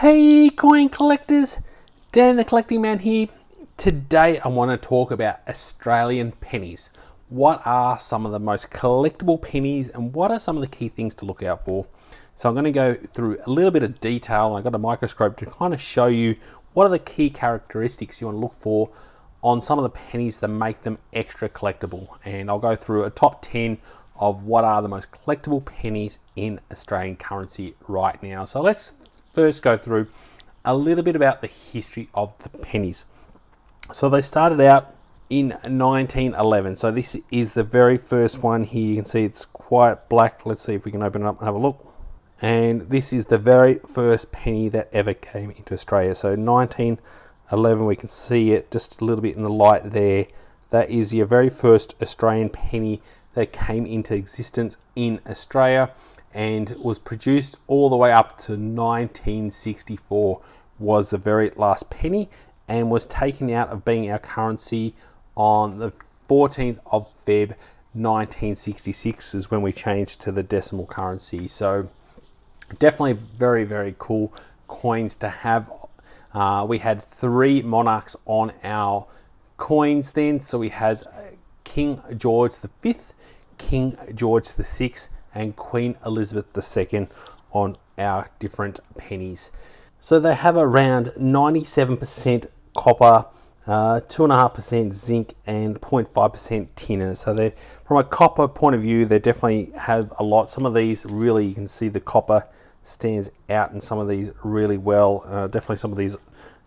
Hey coin collectors, Dan the Collecting Man here. Today I want to talk about Australian pennies. What are some of the most collectible pennies and what are some of the key things to look out for? So I'm going to go through a little bit of detail. I've got a microscope to kind of show you what are the key characteristics you want to look for on some of the pennies that make them extra collectible. And I'll go through a top 10 of what are the most collectible pennies in Australian currency right now. So let's first go through a little bit about the history of the pennies. So they started out in 1911. So this is the very first one here. You can see it's quite black. Let's see if we can open it up and have a look. And this is the very first penny that ever came into Australia. So 1911, we can see it just a little bit in the light there. That is your very first Australian penny that came into existence in Australia and was produced all the way up to 1964 was the very last penny and was taken out of being our currency on the 14th of Feb 1966 is when we changed to the decimal currency. So definitely very, very cool coins to have. We had three monarchs on our coins then. So we had King George V, King George VI, and Queen Elizabeth II on our different pennies. So they have around 97% copper, 2.5% zinc, and 0.5% tin. So they, from a copper point of view, they definitely have a lot. Some of these really, you can see the copper stands out in some of these really well. Definitely some of these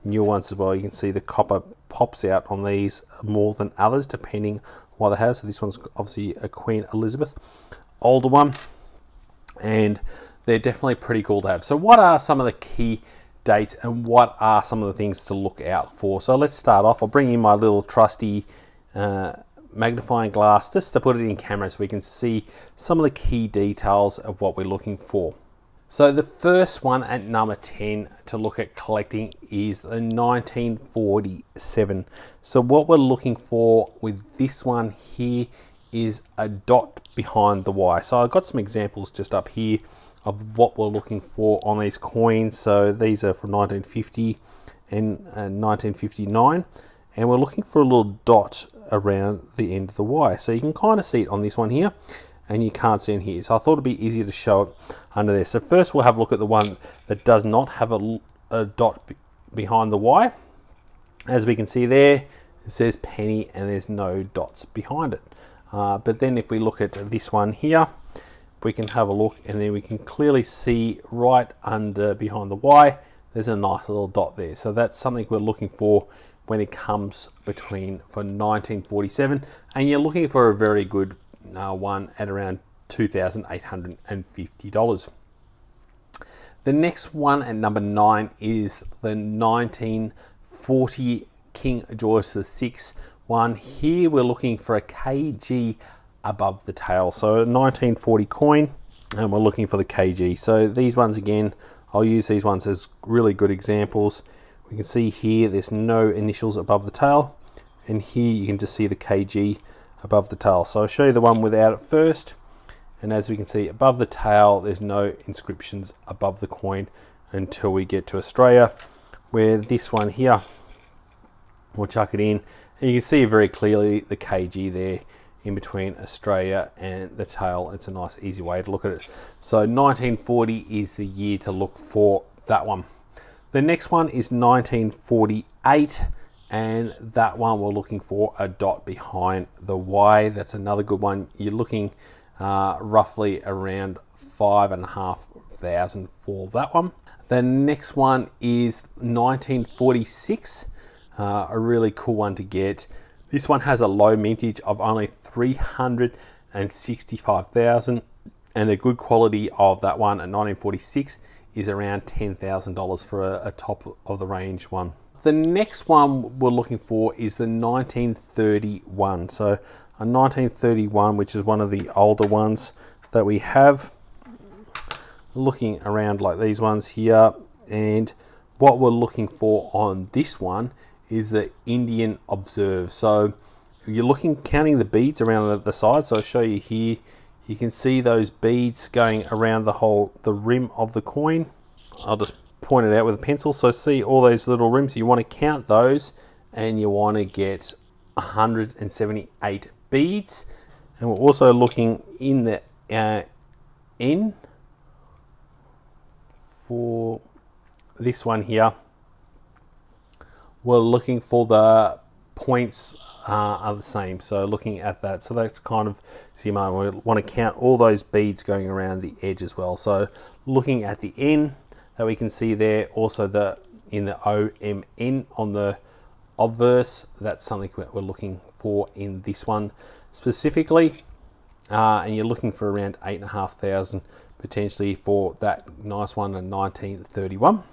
new ones as well. You can see the copper pops out on these more than others, depending what they have. So this one's obviously a Queen Elizabeth, older one, and they're definitely pretty cool to have. So what are some of the key dates and what are some of the things to look out for? So let's start off. I'll bring in my little trusty magnifying glass just to put it in camera so we can see some of the key details of what we're looking for. So the first one at number 10 to look at collecting is the 1947. So what we're looking for with this one here is a dot behind the Y. So I've got some examples just up here of what we're looking for on these coins. So these are from 1950 and 1959. And we're looking for a little dot around the end of the Y. So you can kind of see it on this one here, and you can't see it here. So I thought it'd be easier to show it under there. So first we'll have a look at the one that does not have a dot behind the Y. As we can see there, it says penny and there's no dots behind it. But then if we look at this one here, we can have a look and then we can clearly see right under behind the Y, there's a nice little dot there. So that's something we're looking for when it comes between for 1947, and you're looking for a very good one at around $2,850. The next one at number 9 is the 1940 King George VI one. Here we're looking for a kg above the tail. So a 1940 coin, and we're looking for the kg. So these ones again, I'll use these ones as really good examples. We can see here there's no initials above the tail, and here you can just see the kg above the tail. So I'll show you the one without it first, and as we can see above the tail there's no inscriptions above the coin until we get to Australia, where this one here, we'll chuck it in and you can see very clearly the kg there in between Australia and the tail. It's a nice easy way to look at it. So 1940 is the year to look for that one. The next one is 1948, and that one we're looking for a dot behind the Y. That's another good one. You're looking roughly around 5,500 for that one. The next one is 1946, a really cool one to get. This one has a low mintage of only 365,000, and the good quality of that one at 1946 is around $10,000 for a top of the range one. The next one we're looking for is the 1931. So a 1931, which is one of the older ones that we have, looking around like these ones here. And what we're looking for on this one is the Indian Observe. So you're looking, counting the beads around the side. So I'll show you here. You can see those beads going around the rim of the coin. I'll just point it out with a pencil. So see all those little rims, you want to count those, and you want to get 178 beads. And we're also looking in the N for this one here. We're looking for the points are the same, so looking at that, so that's kind of, so you might want to count all those beads going around the edge as well. So looking at the N that we can see there, also the in the OMN on the obverse, that's something that we're looking for in this one specifically, and you're looking for around 8,500 potentially for that nice one in 1931.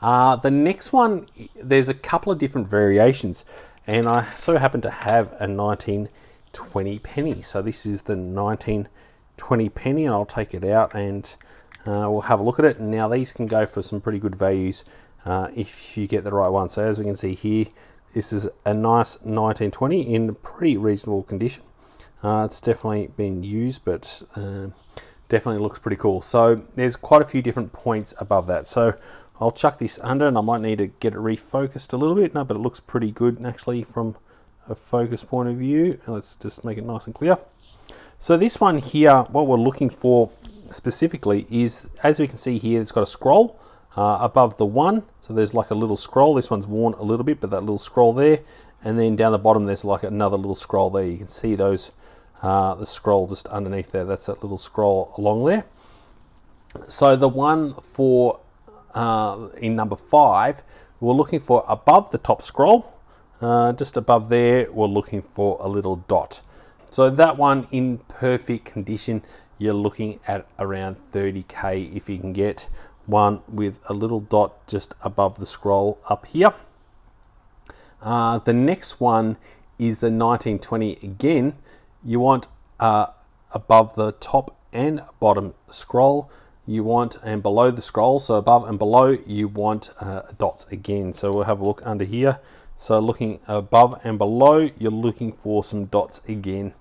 The next one, there's a couple of different variations, and I so happen to have a 1920 penny. So this is the 1920 penny, and I'll take it out and we'll have a look at it. And now these can go for some pretty good values if you get the right one. So as we can see here, this is a nice 1920 in pretty reasonable condition. It's definitely been used, but definitely looks pretty cool. So there's quite a few different points above that. So I'll chuck this under, and I might need to get it refocused a little bit. No, but it looks pretty good actually from a focus point of view. Let's just make it nice and clear. So this one here, what we're looking for specifically is, as we can see here, it's got a scroll above the one. So there's like a little scroll. This one's worn a little bit, but that little scroll there. And then down the bottom, there's like another little scroll there. You can see those, the scroll just underneath there. That's that little scroll along there. So the one for in number 5, we're looking for above the top scroll, just above there, we're looking for a little dot. So that one in perfect condition, you're looking at around 30k if you can get one with a little dot just above the scroll up here. The next one is the 1920 again. You want above the top and bottom scroll, you want, and below the scroll, so above and below, you want dots again. So we'll have a look under here. So looking above and below, you're looking for some dots again.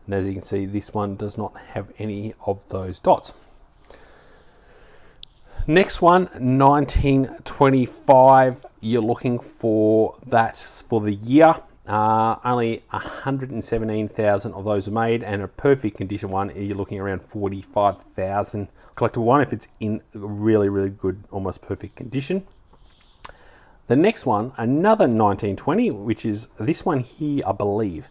And as you can see, this one does not have any of those dots. Next one, 1925, you're looking for that for the year. Only 117,000 of those are made, and a perfect condition one, you're looking around 45,000. Collectible one if it's in really, really good, almost perfect condition. The next one, another 1920, which is this one here, I believe.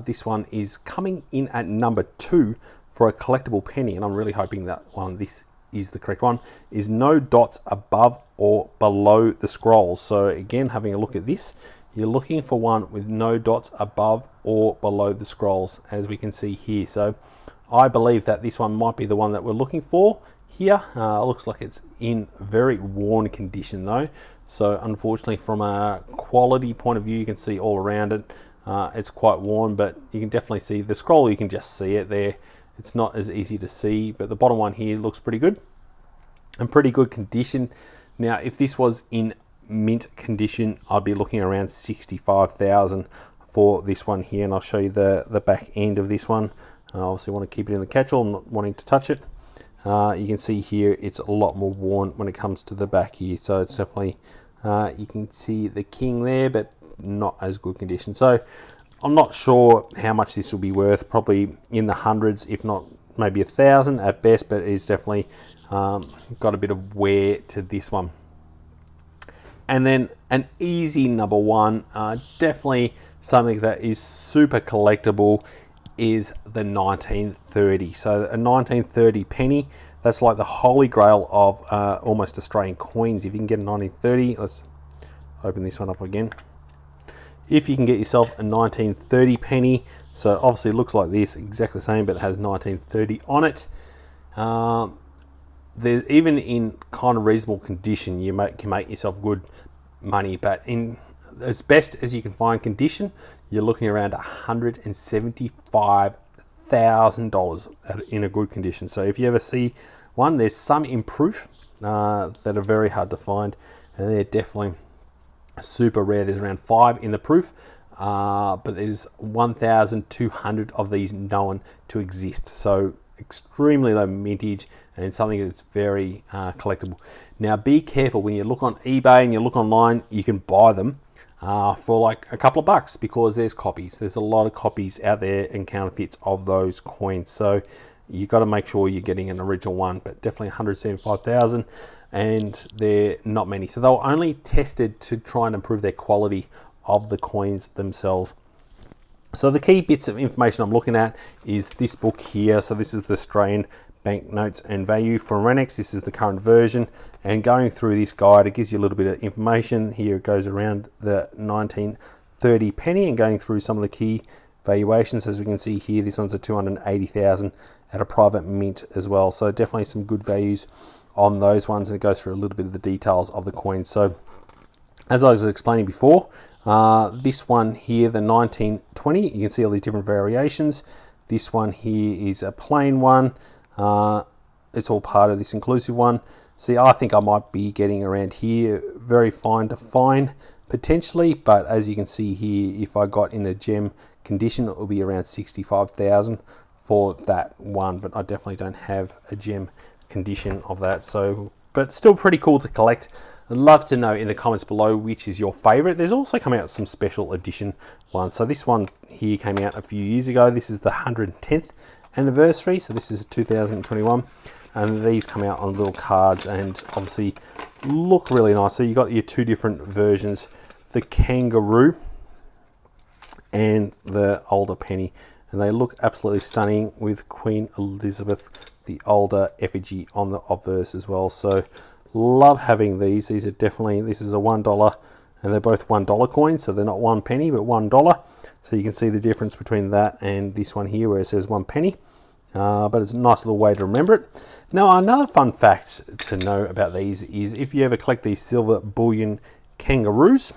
This one is coming in at number 2 for a collectible penny, and I'm really hoping that one, this is the correct one, is no dots above or below the scrolls. So again, having a look at this, you're looking for one with no dots above or below the scrolls, as we can see here. So I believe that this one might be the one that we're looking for here. Looks like it's in very worn condition though. So unfortunately, from a quality point of view, you can see all around it, it's quite worn, but you can definitely see the scroll, you can just see it there. It's not as easy to see, but the bottom one here looks pretty good and pretty good condition. Now, if this was in mint condition, I'd be looking around 65,000 for this one here, and I'll show you the back end of this one. Obviously want to keep it in the catch-all, not wanting to touch it. You can see here it's a lot more worn when it comes to the back here, so it's definitely you can see the king there, but not as good condition. So I'm not sure how much this will be worth, probably in the hundreds, if not maybe 1,000 at best, but it's definitely got a bit of wear to this one. And then an easy number 1, definitely something that is super collectible, is the 1930. So a 1930 penny, that's like the holy grail of almost Australian coins. If you can get a 1930, let's open this one up again. If you can get yourself a 1930 penny, so obviously it looks like this, exactly the same, but it has 1930 on it. There's, even in kind of reasonable condition, you can make yourself good money, but in as best as you can find condition, you're looking around $175,000 in a good condition. So if you ever see one, there's some in proof that are very hard to find, and they're definitely super rare. There's around 5 in the proof, but there's 1,200 of these known to exist. So extremely low mintage and something that's very collectible. Now be careful when you look on eBay and you look online, you can buy them for like a couple of bucks because there's copies. There's a lot of copies out there and counterfeits of those coins. So you got to make sure you're getting an original one, but definitely 175,000, and they're not many. So they were only tested to try and improve their quality of the coins themselves. So the key bits of information I'm looking at is this book here. So this is the Australian Banknotes and Value for Renex. This is the current version, and going through this guide, it gives you a little bit of information. Here it goes around the 1930 penny and going through some of the key valuations. As we can see here, this one's a 280,000 at a private mint as well. So definitely some good values on those ones, and it goes through a little bit of the details of the coins. So as I was explaining before, this one here, the 1920, you can see all these different variations. This one here is a plain one. It's all part of this inclusive one. See, I think I might be getting around here, very fine to fine potentially, but as you can see here, if I got in a gem condition, it will be around 65,000 for that one, but I definitely don't have a gem condition of that. So, but still pretty cool to collect. I'd love to know in the comments below which is your favorite. There's also come out some special edition ones. So this one here came out a few years ago. This is the 110th anniversary. So this is 2021. And these come out on little cards and obviously look really nice. So you got your two different versions, the kangaroo and the older penny. And they look absolutely stunning with Queen Elizabeth, the older effigy on the obverse as well. So love having these. These are definitely, this is a $1 and they're both $1 coins. So they're not 1 penny, but $1. So you can see the difference between that and this one here where it says 1 penny. But it's a nice little way to remember it. Now, another fun fact to know about these is if you ever collect these silver bullion kangaroos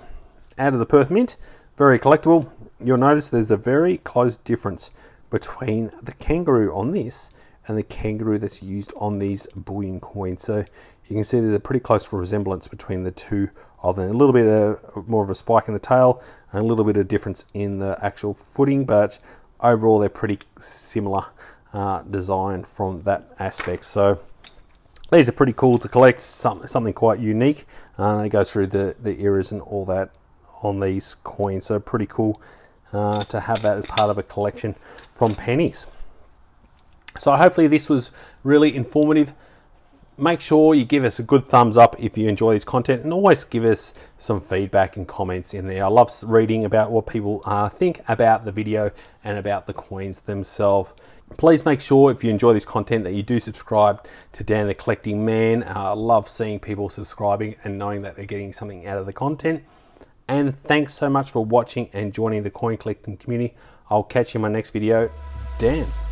out of the Perth Mint, very collectible, you'll notice there's a very close difference between the kangaroo on this and the kangaroo that's used on these bullion coins. So you can see there's a pretty close resemblance between the two of them. A little bit more of a spike in the tail and a little bit of difference in the actual footing, but overall they're pretty similar design from that aspect. So these are pretty cool to collect, something quite unique. It goes through the eras and all that on these coins, so pretty cool to have that as part of a collection from PENNYS. So hopefully this was really informative. Make sure you give us a good thumbs up if you enjoy this content, and always give us some feedback and comments in there. I love reading about what people think about the video and about the coins themselves. Please make sure if you enjoy this content that you do subscribe to Dan the Collecting Man. I love seeing people subscribing and knowing that they're getting something out of the content. And thanks so much for watching and joining the coin collecting community. I'll catch you in my next video. Dan.